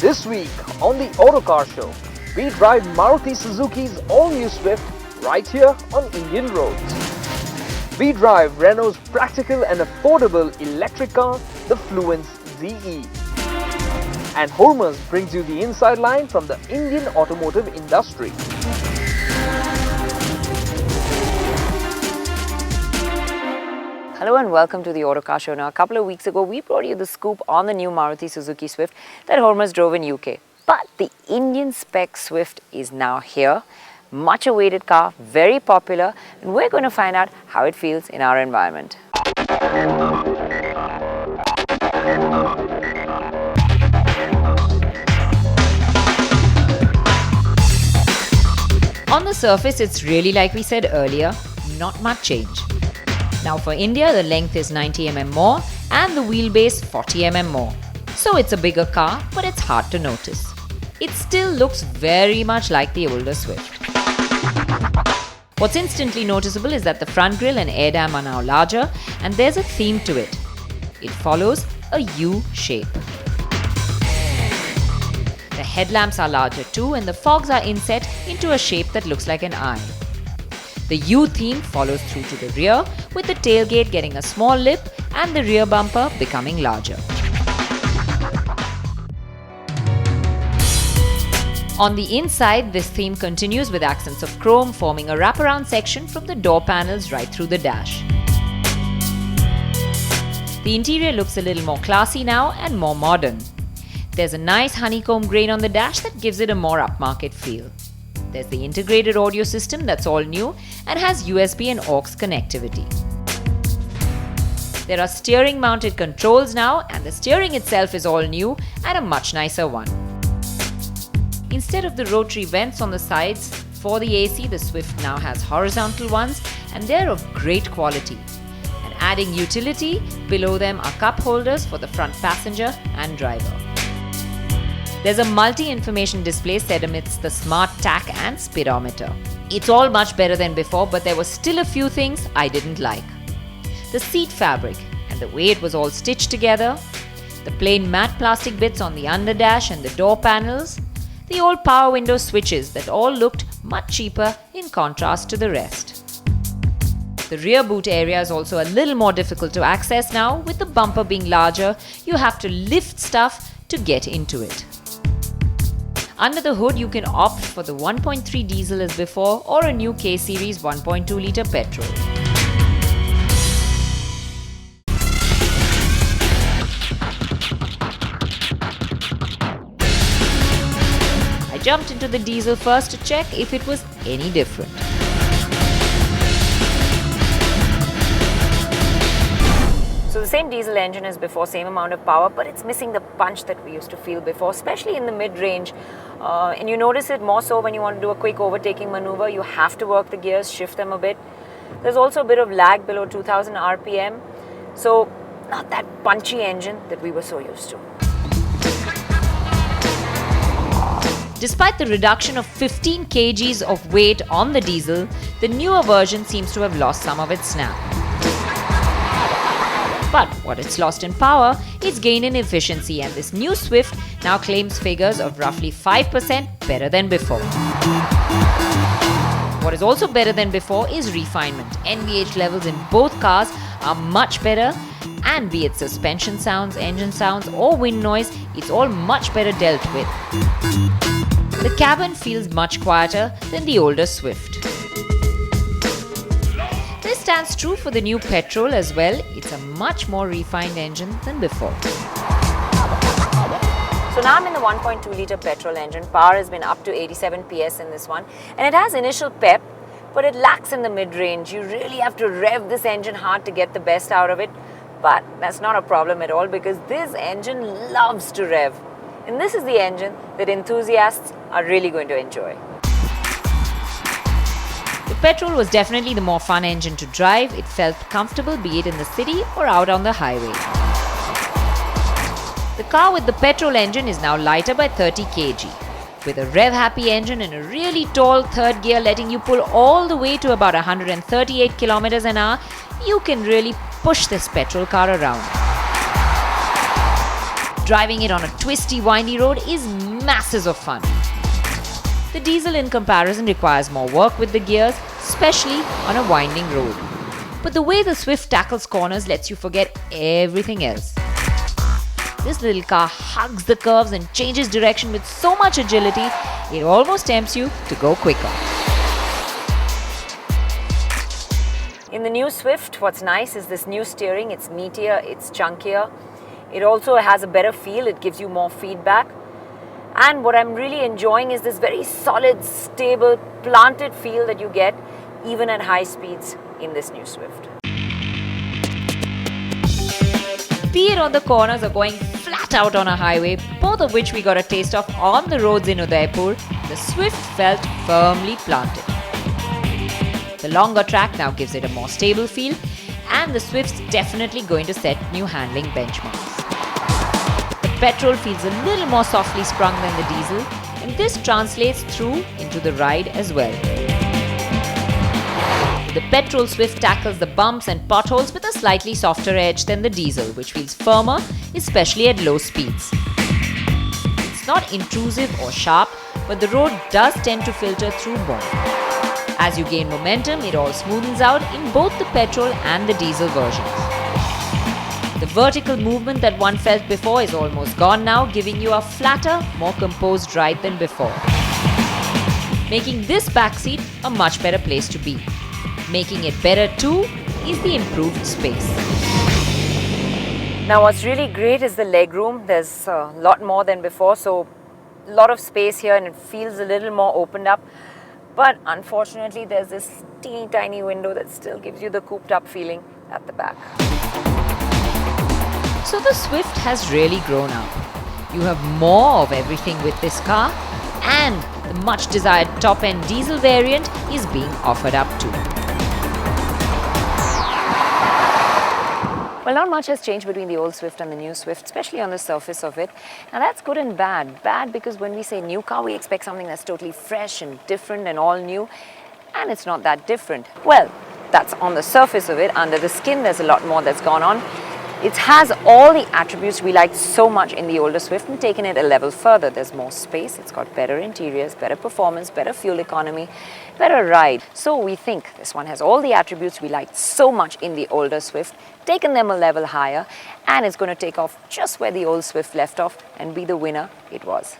This week on the Autocar Show, we drive Maruti Suzuki's all-new Swift right here on Indian roads. We drive Renault's practical and affordable electric car, the Fluence ZE. And Hormuz brings you the inside line from the Indian automotive industry. Hello and welcome to the Autocar Show. Now, a couple of weeks ago, we brought you the scoop on the new Maruti Suzuki Swift that Hormuz drove in UK. But the Indian spec Swift is now here. Much awaited car, very popular, and we're going to find out how it feels in our environment. On the surface, it's really like we said earlier, not much change. Now for India, the length is 90 mm more and the wheelbase 40 mm more. So it's a bigger car, but it's hard to notice. It still looks very much like the older Swift. What's instantly noticeable is that the front grille and air dam are now larger and there's a theme to it. It follows a U shape. The headlamps are larger too and the fogs are inset into a shape that looks like an eye. The U theme follows through to the rear, with the tailgate getting a small lip and the rear bumper becoming larger. On the inside, this theme continues with accents of chrome forming a wraparound section from the door panels right through the dash. The interior looks a little more classy now and more modern. There's a nice honeycomb grain on the dash that gives it a more upmarket feel. There's the integrated audio system that's all new and has USB and aux connectivity. There are steering mounted controls now and the steering itself is all new and a much nicer one. Instead of the rotary vents on the sides for the AC, the Swift now has horizontal ones and they're of great quality. And adding utility, below them are cup holders for the front passenger and driver. There's a multi-information display set amidst the smart tach and speedometer. It's all much better than before, but there were still a few things I didn't like. The seat fabric and the way it was all stitched together, the plain matte plastic bits on the underdash and the door panels, the old power window switches that all looked much cheaper in contrast to the rest. The rear boot area is also a little more difficult to access now. With the bumper being larger, you have to lift stuff to get into it. Under the hood, you can opt for the 1.3 diesel as before or a new K-Series 1.2 litre petrol. I jumped into the diesel first to check if it was any different. So the same diesel engine as before, same amount of power, but it's missing the punch that we used to feel before, especially in the mid-range. And you notice it more so when you want to do a quick overtaking maneuver. You have to work the gears, shift them a bit. There's also a bit of lag below 2000 RPM. So not that punchy engine that we were so used to. Despite the reduction of 15 kgs of weight on the diesel, the newer version seems to have lost some of its snap. But what it's lost in power, it's gained in efficiency, and this new Swift now claims figures of roughly 5% better than before. What is also better than before is refinement. NVH levels in both cars are much better, and be it suspension sounds, engine sounds or wind noise, it's all much better dealt with. The cabin feels much quieter than the older Swift. This stands true for the new petrol as well. It's a much more refined engine than before. So now I'm in the 1.2 litre petrol engine. Power has been up to 87 PS in this one. And it has initial pep, but it lacks in the mid-range. You really have to rev this engine hard to get the best out of it. But that's not a problem at all because this engine loves to rev. And this is the engine that enthusiasts are really going to enjoy. The petrol was definitely the more fun engine to drive. It felt comfortable, be it in the city or out on the highway. The car with the petrol engine is now lighter by 30 kg. With a rev-happy engine and a really tall third gear letting you pull all the way to about 138 km an hour, you can really push this petrol car around. Driving it on a twisty, windy road is masses of fun. The diesel in comparison requires more work with the gears, especially on a winding road. But the way the Swift tackles corners lets you forget everything else. This little car hugs the curves and changes direction with so much agility, it almost tempts you to go quicker. In the new Swift, what's nice is this new steering. It's meatier, it's chunkier. It also has a better feel, it gives you more feedback. And what I'm really enjoying is this very solid, stable, planted feel that you get even at high speeds in this new Swift. Be it on the corners or going flat out on a highway, both of which we got a taste of on the roads in Udaipur, the Swift felt firmly planted. The longer track now gives it a more stable feel, and the Swift's definitely going to set new handling benchmarks. The petrol feels a little more softly sprung than the diesel, and this translates through into the ride as well. The petrol Swift tackles the bumps and potholes with a slightly softer edge than the diesel, which feels firmer, especially at low speeds. It's not intrusive or sharp, but the road does tend to filter through more. As you gain momentum, it all smoothens out in both the petrol and the diesel versions. The vertical movement that one felt before is almost gone now, giving you a flatter, more composed ride than before. Making this backseat a much better place to be. Making it better too is the improved space. Now what's really great is the legroom. There's a lot more than before, so a lot of space here and it feels a little more opened up. But unfortunately there's this teeny tiny window that still gives you the cooped up feeling at the back. So the Swift has really grown up. You have more of everything with this car, and the much desired top-end diesel variant is being offered up too. Well, not much has changed between the old Swift and the new Swift, especially on the surface of it. Now that's good and bad. Bad because when we say new car, we expect something that's totally fresh and different and all new, and it's not that different. Well, that's on the surface of it. Under the skin, there's a lot more that's gone on. It has all the attributes we liked so much in the older Swift and taken it a level further. There's more space, it's got better interiors, better performance, better fuel economy, better ride. So we think this one has all the attributes we liked so much in the older Swift, taken them a level higher, and it's going to take off just where the old Swift left off and be the winner it was.